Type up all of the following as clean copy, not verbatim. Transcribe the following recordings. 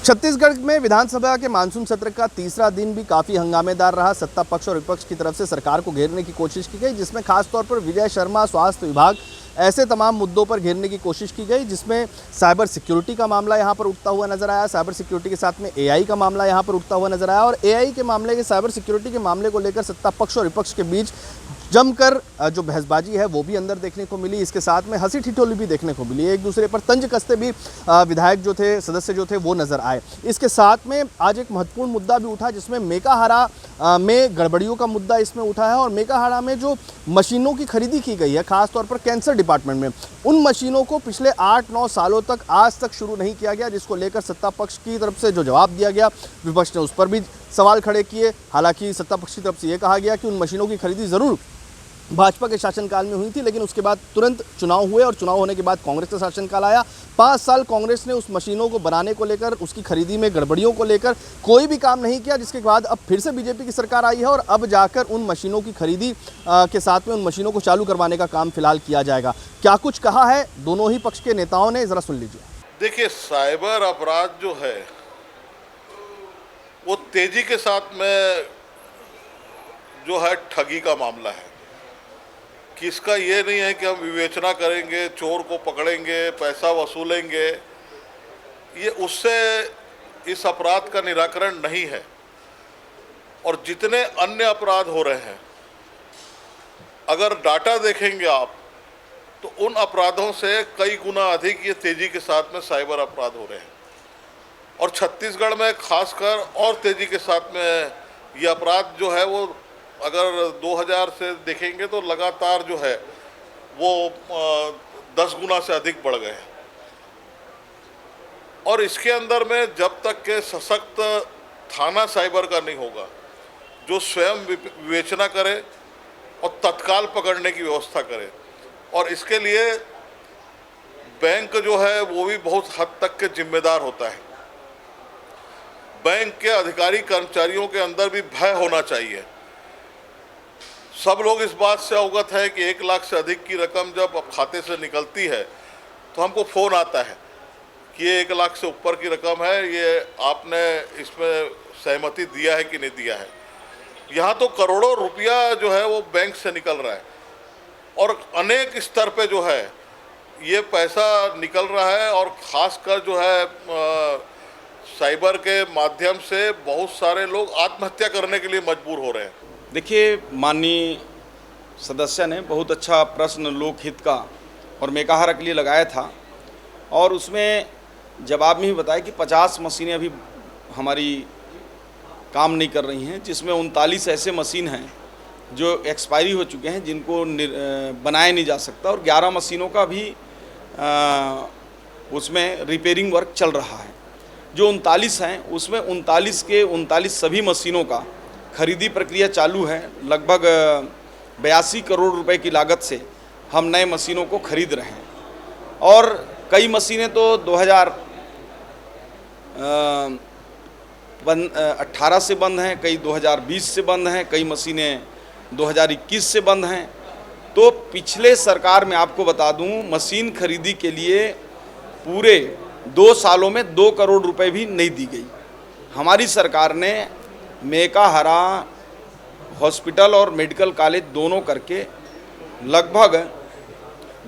छत्तीसगढ़ में विधानसभा के मानसून सत्र का तीसरा दिन भी काफी हंगामेदार रहा। सत्ता पक्ष और विपक्ष की तरफ से सरकार को घेरने की कोशिश की गई, जिसमें खासतौर पर विजय शर्मा, स्वास्थ्य विभाग, ऐसे तमाम मुद्दों पर घेरने की कोशिश की गई, जिसमें साइबर सिक्योरिटी का मामला यहां पर उठता हुआ नजर आया। साइबर सिक्योरिटी के साथ में एआई का मामला यहां पर उठता हुआ नजर आया और एआई के मामले के साइबर सिक्योरिटी के मामले को लेकर सत्ता पक्ष और विपक्ष के बीच जमकर जो बहसबाजी है वो भी अंदर देखने को मिली। इसके साथ में हंसी ठिठोली भी देखने को मिली, एक दूसरे पर तंज कसते भी विधायक जो थे, सदस्य जो थे वो नजर आए। इसके साथ में आज एक महत्वपूर्ण मुद्दा भी उठा, जिसमें मेकाहारा में गड़बड़ियों का मुद्दा इसमें उठा है और मेकाहारा में जो मशीनों की खरीदी की गई है, खासतौर पर कैंसर डिपार्टमेंट में, उन मशीनों को पिछले 8-9 सालों तक आज तक शुरू नहीं किया गया, जिसको लेकर सत्ता पक्ष की तरफ से जो जवाब दिया गया, विपक्ष ने उस पर भी सवाल खड़े किए। हालांकि सत्ता पक्ष की तरफ से ये कहा गया कि उन मशीनों की खरीदी ज़रूर भाजपा के शासनकाल में हुई थी, लेकिन उसके बाद तुरंत चुनाव हुए और चुनाव होने के बाद कांग्रेस का शासनकाल आया। 5 साल कांग्रेस ने उस मशीनों को बनाने को लेकर, उसकी खरीदी में गड़बड़ियों को लेकर कोई भी काम नहीं किया, जिसके बाद अब फिर से बीजेपी की सरकार आई है और अब जाकर उन मशीनों की खरीदी के साथ में उन मशीनों को चालू करवाने का काम फिलहाल किया जाएगा। क्या कुछ कहा है दोनों ही पक्ष के नेताओं ने, ज़रा सुन लीजिए। देखिए, साइबर अपराध जो है वो तेजी के साथ में जो है ठगी का मामला है कि इसका ये नहीं है कि हम विवेचना करेंगे, चोर को पकड़ेंगे, पैसा वसूलेंगे, ये उससे इस अपराध का निराकरण नहीं है। और जितने अन्य अपराध हो रहे हैं, अगर डाटा देखेंगे आप तो उन अपराधों से कई गुना अधिक ये तेजी के साथ में साइबर अपराध हो रहे हैं और छत्तीसगढ़ में खासकर और तेजी के साथ में ये अपराध जो है वो अगर 2000 से देखेंगे तो लगातार जो है वो 10 गुना से अधिक बढ़ गए हैं। और इसके अंदर में जब तक के सशक्त थाना साइबर का नहीं होगा, जो स्वयं विवेचना करे और तत्काल पकड़ने की व्यवस्था करे, और इसके लिए बैंक जो है वो भी बहुत हद तक के जिम्मेदार होता है। बैंक के अधिकारी कर्मचारियों के अंदर भी भय होना चाहिए। सब लोग इस बात से अवगत है कि 1 लाख से अधिक की रकम जब खाते से निकलती है तो हमको फ़ोन आता है कि ये 1 लाख से ऊपर की रकम है, ये आपने इसमें सहमति दिया है कि नहीं दिया है। यहाँ तो करोड़ों रुपया जो है वो बैंक से निकल रहा है और अनेक स्तर पे जो है ये पैसा निकल रहा है और ख़ासकर जो है साइबर के माध्यम से बहुत सारे लोग आत्महत्या करने के लिए मजबूर हो रहे हैं। देखिए, माननीय सदस्य ने बहुत अच्छा प्रश्न लोकहित का और मेकाहारा के लिए लगाया था और उसमें जवाब में ही बताया कि 50 मशीनें अभी हमारी काम नहीं कर रही हैं, जिसमें 39 ऐसे मशीन हैं जो एक्सपायरी हो चुके हैं, जिनको बनाया नहीं जा सकता और 11 मशीनों का भी उसमें रिपेयरिंग वर्क चल रहा है। जो 39 हैं उसमें 39 के 39 सभी मशीनों का खरीदी प्रक्रिया चालू है। लगभग 82 करोड़ रुपए की लागत से हम नए मशीनों को खरीद रहे हैं और कई मशीनें तो 2018 से बंद हैं, कई 2020 से बंद हैं, कई मशीनें 2021 से बंद हैं। तो पिछले सरकार में आपको बता दूं, मशीन खरीदी के लिए पूरे 2 सालों में 2 करोड़ रुपए भी नहीं दी गई। हमारी सरकार ने मेकाहारा हॉस्पिटल और मेडिकल कॉलेज दोनों करके लगभग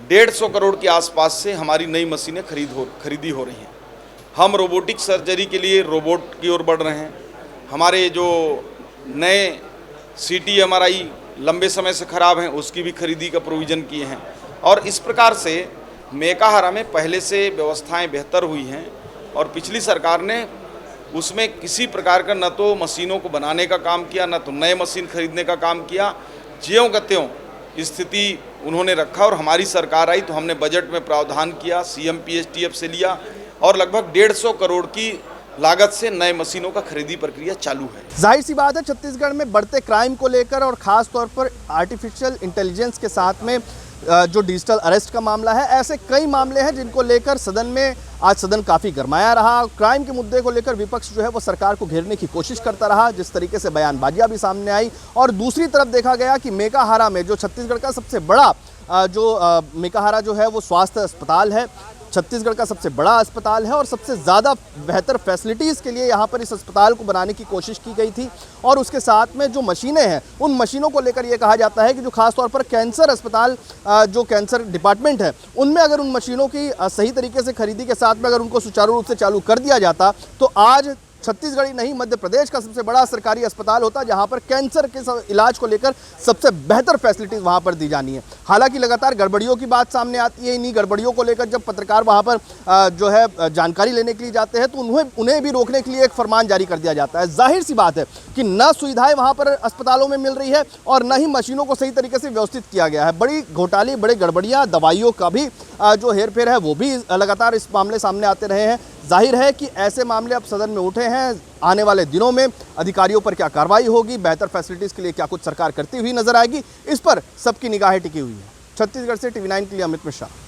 150 करोड़ के आसपास से हमारी नई मशीनें खरीदी हो रही हैं। हम रोबोटिक सर्जरी के लिए रोबोट की ओर बढ़ रहे हैं। हमारे जो नए CT MRI लंबे समय से ख़राब हैं, उसकी भी खरीदी का प्रोविज़न किए हैं और इस प्रकार से मेकाहारा में पहले से व्यवस्थाएं बेहतर हुई हैं और पिछली सरकार ने उसमें किसी प्रकार का न तो मशीनों को बनाने का काम किया, न तो नए मशीन खरीदने का काम किया। ज्यों का त्यों स्थिति उन्होंने रखा और हमारी सरकार आई तो हमने बजट में प्रावधान किया, CM PSTF से लिया और लगभग 150 करोड़ की लागत से नए मशीनों का खरीदी प्रक्रिया चालू है। जाहिर सी बात है, छत्तीसगढ़ में बढ़ते क्राइम को लेकर और ख़ास तौर पर आर्टिफिशियल इंटेलिजेंस के साथ में जो डिजिटल अरेस्ट का मामला है, ऐसे कई मामले हैं जिनको लेकर सदन में आज सदन काफ़ी गरमाया रहा। क्राइम के मुद्दे को लेकर विपक्ष जो है वो सरकार को घेरने की कोशिश करता रहा, जिस तरीके से बयानबाजियां भी सामने आई। और दूसरी तरफ देखा गया कि मेकाहारा में जो छत्तीसगढ़ का सबसे बड़ा मेकाहारा जो है वो स्वास्थ्य अस्पताल है, छत्तीसगढ़ का सबसे बड़ा अस्पताल है और सबसे ज़्यादा बेहतर फैसिलिटीज़ के लिए यहाँ पर इस अस्पताल को बनाने की कोशिश की गई थी। और उसके साथ में जो मशीनें हैं, उन मशीनों को लेकर ये कहा जाता है कि जो खास तौर पर कैंसर अस्पताल, जो कैंसर डिपार्टमेंट है, उनमें अगर उन मशीनों की सही तरीके से खरीदी के साथ में अगर उनको सुचारू रूप से चालू कर दिया जाता तो आज छत्तीसगढ़ ही नहीं, मध्य प्रदेश का सबसे बड़ा सरकारी अस्पताल होता जहां पर कैंसर के इलाज को लेकर सबसे बेहतर फैसिलिटीज़ वहां पर दी जानी है। हालांकि लगातार गड़बड़ियों की बात सामने आती है। इन्हीं गड़बड़ियों को लेकर जब पत्रकार वहां पर जो है जानकारी लेने के लिए जाते हैं तो उन्हें भी रोकने के लिए एक फरमान जारी कर दिया जाता है। जाहिर सी बात है कि न सुविधाएं वहां पर अस्पतालों में मिल रही है और न ही मशीनों को सही तरीके से व्यवस्थित किया गया है। बड़ी घोटाले, बड़े गड़बड़ियाँ, दवाइयों का भी जो हेरफेर है वो भी लगातार इस मामले सामने आते रहे हैं। जाहिर है कि ऐसे मामले अब सदन में उठे हैं। आने वाले दिनों में अधिकारियों पर क्या कार्रवाई होगी, बेहतर फैसिलिटीज़ के लिए क्या कुछ सरकार करती हुई नजर आएगी, इस पर सबकी निगाहें टिकी हुई है। छत्तीसगढ़ से TV9 के लिए अमित मिश्रा।